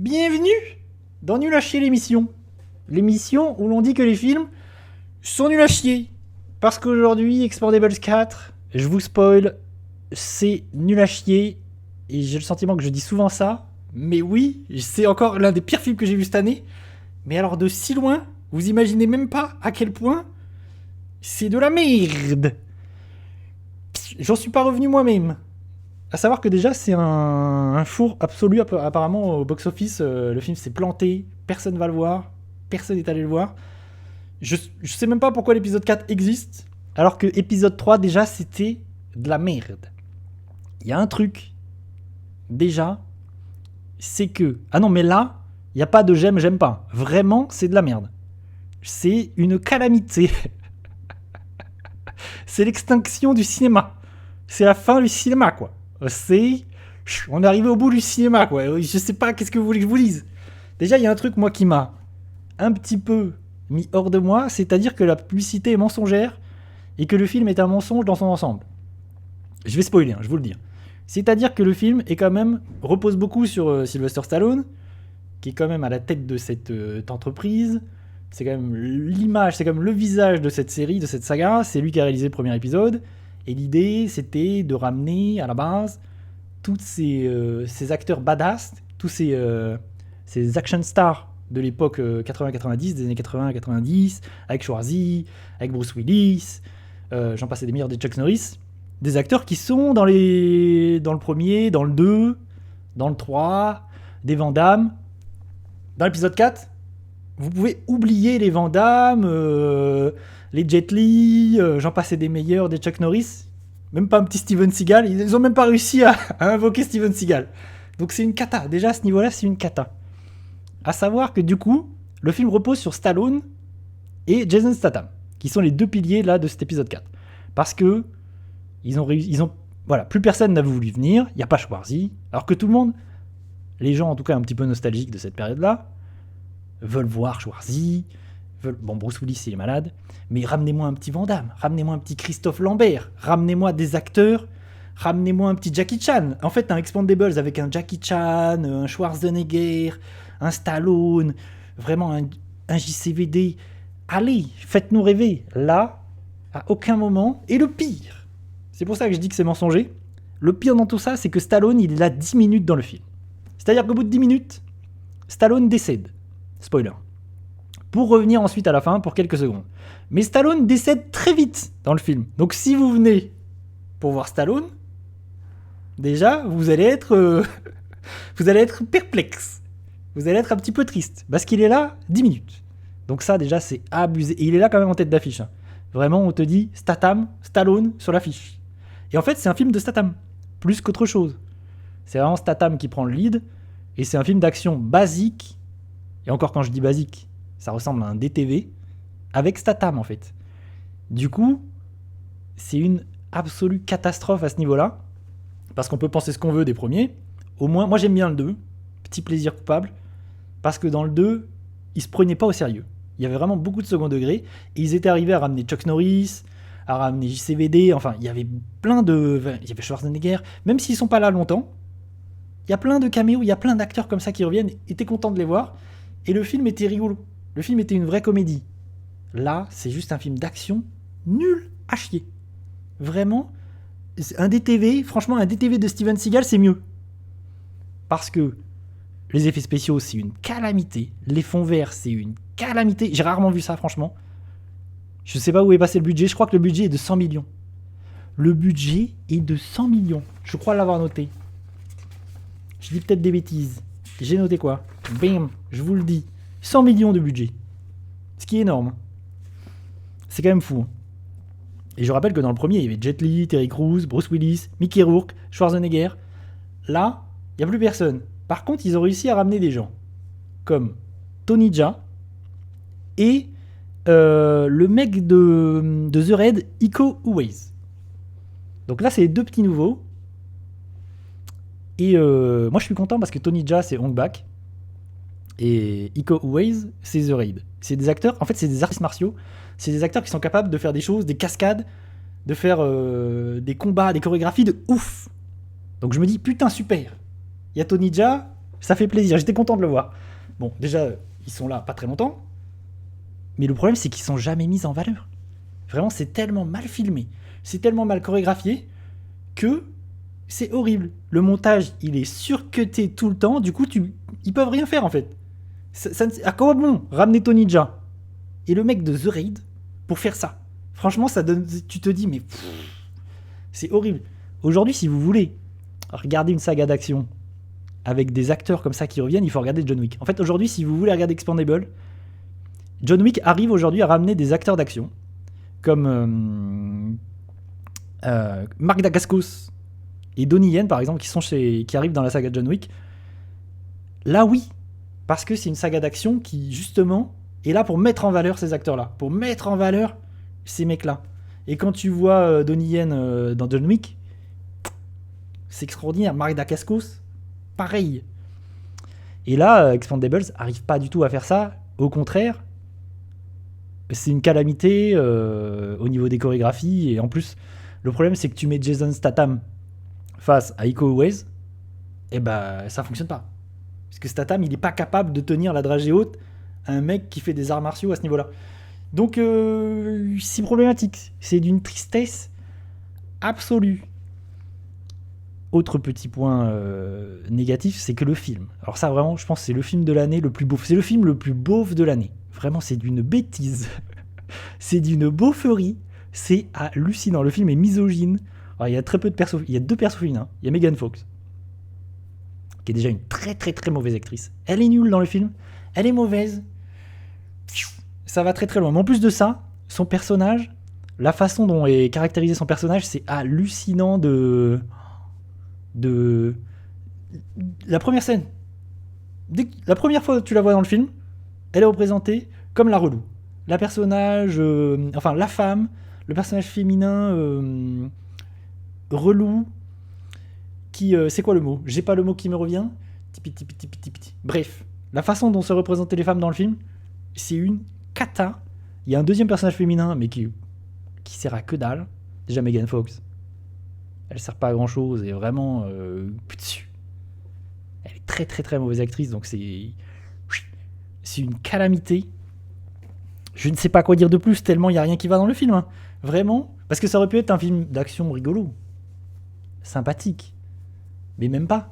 Bienvenue dans Nul à chier l'émission. L'émission où l'on dit que les films sont nuls à chier. Parce qu'aujourd'hui, Expendables 4, je vous spoil, c'est nul à chier. Et j'ai le sentiment que je dis souvent ça. Mais oui, c'est encore l'un des pires films que j'ai vu cette année. Mais alors de si loin, vous imaginez même pas à quel point c'est de la merde. J'en suis pas revenu moi-même. À savoir que déjà, c'est un four absolu apparemment au box-office. Le film s'est planté, personne va le voir, personne n'est allé le voir. Je sais même pas pourquoi l'épisode 4 existe, alors que épisode 3, déjà, c'était de la merde. Il y a un truc, déjà, c'est que... Ah non, mais là, il n'y a pas de j'aime pas. Vraiment, c'est de la merde. C'est une calamité. C'est l'extinction du cinéma. C'est la fin du cinéma, quoi. On est arrivé au bout du cinéma, quoi. Je sais pas, qu'est-ce que vous voulez que je vous dise. Déjà, il y a un truc, moi, qui m'a un petit peu mis hors de moi, c'est-à-dire que la publicité est mensongère et que le film est un mensonge dans son ensemble. Je vais spoiler, je vous le dis. C'est-à-dire que le film est quand même repose beaucoup sur Sylvester Stallone, qui est quand même à la tête de cette entreprise. C'est quand même l'image, c'est quand même le visage de cette série, de cette saga. C'est lui qui a réalisé le premier épisode. Et l'idée, c'était de ramener à la base tous ces acteurs badass, tous ces action stars de l'époque 80-90, des années 80-90, avec Schwarzy, avec Bruce Willis, j'en passais des meilleurs, des Chuck Norris, des acteurs qui sont dans le premier, dans le 2, dans le 3, des Van Damme. Dans l'épisode 4, vous pouvez oublier les Van Damme, les Jet Li, j'en passais des meilleurs, des Chuck Norris, même pas un petit Steven Seagal, ils ont même pas réussi à invoquer Steven Seagal. Donc c'est une cata, déjà à ce niveau-là c'est une cata. À savoir que du coup, le film repose sur Stallone et Jason Statham, qui sont les deux piliers là de cet épisode 4. Parce que voilà, plus personne n'a voulu venir, il n'y a pas Schwarzy, alors que tout le monde, les gens en tout cas un petit peu nostalgiques de cette période-là, veulent voir Schwarzy, bon, Bruce Willis il est malade, mais ramenez-moi un petit Van Damme, ramenez-moi un petit Christophe Lambert, ramenez-moi des acteurs, ramenez-moi un petit Jackie Chan. En fait, un Expendables avec un Jackie Chan, un Schwarzenegger, un Stallone, vraiment un JCVD. Allez, faites-nous rêver. Là, à aucun moment. Et le pire, c'est pour ça que je dis que c'est mensonger, le pire dans tout ça, c'est que Stallone, il est là 10 minutes dans le film. C'est-à-dire qu'au bout de 10 minutes, Stallone décède. Spoiler. Pour revenir ensuite à la fin pour quelques secondes. Mais Stallone décède très vite dans le film. Donc si vous venez pour voir Stallone, déjà, vous allez être perplexe. Vous allez être un petit peu triste. Parce qu'il est là 10 minutes. Donc ça, déjà, c'est abusé. Et il est là quand même en tête d'affiche. Vraiment, on te dit Stallone sur l'affiche. Et en fait, c'est un film de Statham. Plus qu'autre chose. C'est vraiment Statham qui prend le lead. Et c'est un film d'action basique. Et encore quand je dis basique, ça ressemble à un DTV. Avec Statham, en fait. Du coup, c'est une absolue catastrophe à ce niveau-là. Parce qu'on peut penser ce qu'on veut des premiers. Au moins, moi j'aime bien le 2. Petit plaisir coupable. Parce que dans le 2, ils se prenaient pas au sérieux. Il y avait vraiment beaucoup de second degré. Et ils étaient arrivés à ramener Chuck Norris, à ramener JCVD. Enfin, il y avait plein de... Il y avait Schwarzenegger. Même s'ils sont pas là longtemps, il y a plein de caméos, il y a plein d'acteurs comme ça qui reviennent. Et t'es content de les voir. Et le film était rigolo. Le film était une vraie comédie. Là, c'est juste un film d'action nul à chier. Vraiment, un DTV, franchement, un DTV de Steven Seagal, c'est mieux. Parce que les effets spéciaux, c'est une calamité. Les fonds verts, c'est une calamité. J'ai rarement vu ça, franchement. Je sais pas où est passé le budget. Je crois que le budget est de 100 millions. Le budget est de 100 millions. Je crois l'avoir noté. Je dis peut-être des bêtises. J'ai noté quoi? Bam, je vous le dis. 100 millions de budget. Ce qui est énorme. C'est quand même fou. Et je rappelle que dans le premier, il y avait Jet Li, Terry Crews, Bruce Willis, Mickey Rourke, Schwarzenegger. Là, il n'y a plus personne. Par contre, ils ont réussi à ramener des gens comme Tony Jaa et le mec de The Raid, Iko Uwais. Donc là, c'est les deux petits nouveaux. Et moi, je suis content parce que Tony Jaa, c'est Hong Bak. Et Iko Uwais, c'est The Raid. C'est des acteurs, en fait, c'est des artistes martiaux. C'est des acteurs qui sont capables de faire des choses, des cascades, de faire des combats, des chorégraphies de ouf. Donc je me dis, putain, super. Il y a Tony Jaa, Ça fait plaisir, j'étais content de le voir. Bon, déjà, ils sont là pas très longtemps. Mais le problème, c'est qu'ils sont jamais mis en valeur. Vraiment, c'est tellement mal filmé, c'est tellement mal chorégraphié que c'est horrible. Le montage, il est surcuté tout le temps. Du coup, ils peuvent rien faire en fait. À quoi bon ramener Tony Jaa et le mec de The Raid pour faire ça? Franchement, ça donne. Tu te dis, mais c'est horrible. Aujourd'hui, si vous voulez regarder une saga d'action avec des acteurs comme ça qui reviennent, il faut regarder John Wick. En fait, aujourd'hui, si vous voulez regarder Expandable, John Wick arrive aujourd'hui à ramener des acteurs d'action comme Mark Dacascos et Donnie Yen, par exemple, qui arrivent dans la saga John Wick. Là, oui, parce que c'est une saga d'action qui, justement, est là pour mettre en valeur ces acteurs-là, pour mettre en valeur ces mecs-là. Et quand tu vois Donnie Yen dans John Wick, c'est extraordinaire. Mark Dacascos, pareil. Et là, Expandables arrive pas du tout à faire ça. Au contraire, c'est une calamité au niveau des chorégraphies. Et en plus, le problème, c'est que tu mets Jason Statham face à Iko Uwais, et bah ça fonctionne pas. Parce que Statham, il est pas capable de tenir la dragée haute à un mec qui fait des arts martiaux à ce niveau-là. Donc, c'est problématique. C'est d'une tristesse absolue. Autre petit point négatif, c'est que le film. Alors ça, vraiment, je pense que c'est le film de l'année le plus beauf. C'est le film le plus beauf de l'année. Vraiment, c'est d'une bêtise. C'est d'une beauferie. C'est hallucinant. Le film est misogyne. Alors, il y a très peu de persos. Il y a 2 persos féminins. Il y a Megan Fox, qui est déjà une très très très mauvaise actrice. Elle est nulle dans le film. Elle est mauvaise. Ça va très très loin. Mais en plus de ça, son personnage, la façon dont est caractérisé son personnage, c'est hallucinant de la première scène. La première fois que tu la vois dans le film, elle est représentée comme la relou. La personnage, enfin la femme, le personnage féminin relou, qui, c'est quoi le mot? J'ai pas le mot qui me revient. Bref, la façon dont se représentaient les femmes dans le film, c'est une cata. Il y a un deuxième personnage féminin, mais qui sert à que dalle. Déjà Megan Fox, elle sert pas à grand chose et vraiment elle est très très très mauvaise actrice, donc c'est une calamité. Je ne sais pas quoi dire de plus, tellement il n'y a rien qui va dans le film, hein. Vraiment, parce que ça aurait pu être un film d'action rigolo, sympathique, mais même pas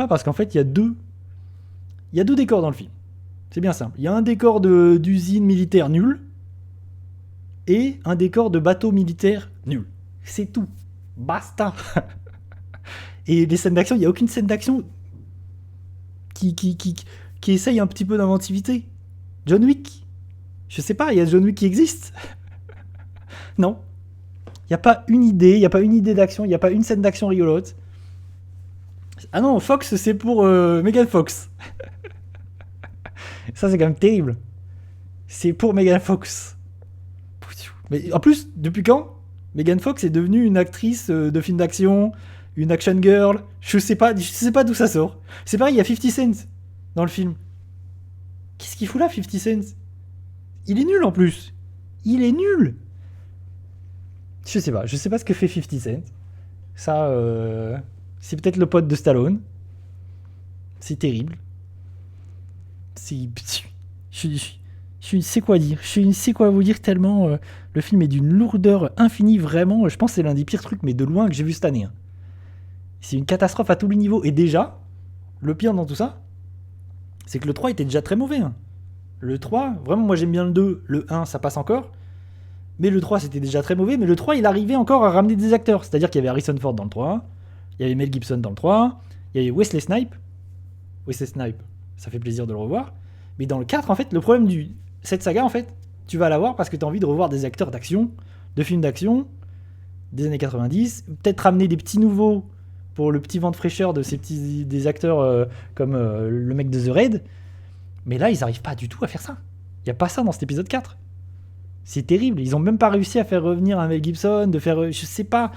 parce qu'en fait il y a deux décors dans le film. C'est bien simple, il y a un décor d'usine militaire nul et un décor de bateau militaire nul, c'est tout. Basta. Et les scènes d'action, il n'y a aucune scène d'action qui essaye un petit peu d'inventivité. John Wick, je sais pas, il y a John Wick qui existe. Non. Il n'y a pas une idée, il n'y a pas une idée d'action, il n'y a pas une scène d'action rigolote. Ah non, Fox, c'est pour Megan Fox. Ça, c'est quand même terrible. C'est pour Megan Fox. Mais en plus, depuis quand Megan Fox est devenue une actrice de film d'action, une action girl, je sais pas d'où ça sort. C'est pareil, il y a 50 Cent dans le film. Qu'est-ce qu'il fout là, 50 Cent? Il est nul en plus. Il est nul. Je sais pas ce que fait 50 Cent. Ça, c'est peut-être le pote de Stallone. C'est terrible. Je ne sais quoi dire. Je ne sais quoi vous dire tellement le film est d'une lourdeur infinie, vraiment. Je pense que c'est l'un des pires trucs, mais de loin, que j'ai vu cette année. Hein. C'est une catastrophe à tous les niveaux. Et déjà, le pire dans tout ça, c'est que le 3 était déjà très mauvais. Hein. Le 3, vraiment, moi j'aime bien le 2. Le 1, ça passe encore. Mais le 3, c'était déjà très mauvais. Mais le 3, il arrivait encore à ramener des acteurs. C'est-à-dire qu'il y avait Harrison Ford dans le 3. Il y avait Mel Gibson dans le 3. Il y avait Wesley Snipes. Wesley Snipes, ça fait plaisir de le revoir. Mais dans le 4, en fait, le problème cette saga, en fait, tu vas la voir parce que tu as envie de revoir des acteurs d'action, de films d'action des années 90. Peut-être ramener des petits nouveaux pour le petit vent de fraîcheur de des acteurs comme le mec de The Raid. Mais là, ils n'arrivent pas du tout à faire ça. Il n'y a pas ça dans cet épisode 4. C'est terrible. Ils n'ont même pas réussi à faire revenir un Mel Gibson, de faire, je sais pas,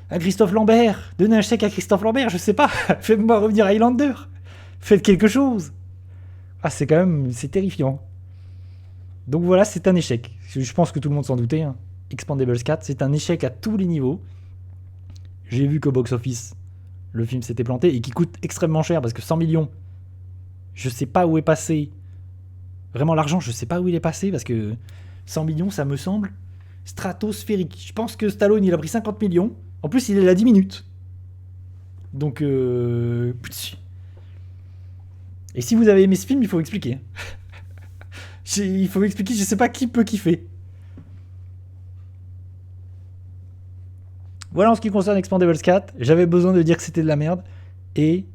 un Christophe Lambert. Donner un chèque à Christophe Lambert, je sais pas. Faites-moi revenir Highlander. Faites quelque chose. Ah, c'est terrifiant. Donc voilà, c'est un échec. Je pense que tout le monde s'en doutait. Hein. Expandables 4, c'est un échec à tous les niveaux. J'ai vu qu'au box-office, le film s'était planté et qui coûte extrêmement cher parce que 100 millions, je sais pas où est passé. Vraiment, l'argent, je sais pas où il est passé parce que 100 millions, ça me semble stratosphérique. Je pense que Stallone, il a pris 50 millions. En plus, il est là 10 minutes. Donc, et si vous avez aimé ce film, il faut expliquer. Il faut m'expliquer, je sais pas qui peut kiffer. Voilà en ce qui concerne Expendables 4. J'avais besoin de dire que c'était de la merde. Et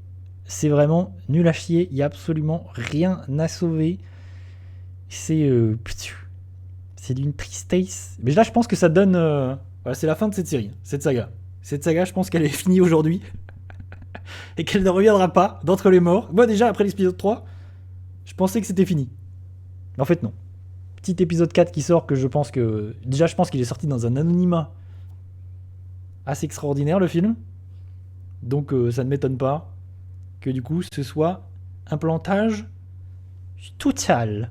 c'est vraiment nul à chier. Il n'y a absolument rien à sauver. C'est d'une tristesse. Mais là, je pense que ça donne... voilà, c'est la fin de cette série, cette saga. Cette saga, je pense qu'elle est finie aujourd'hui. Et qu'elle ne reviendra pas d'entre les morts. Moi, déjà, après l'épisode 3, je pensais que c'était fini. Mais en fait, non. Petit épisode 4 qui sort que je pense que... Déjà, je pense qu'il est sorti dans un anonymat assez extraordinaire, le film. Donc, ça ne m'étonne pas que du coup, ce soit un plantage total.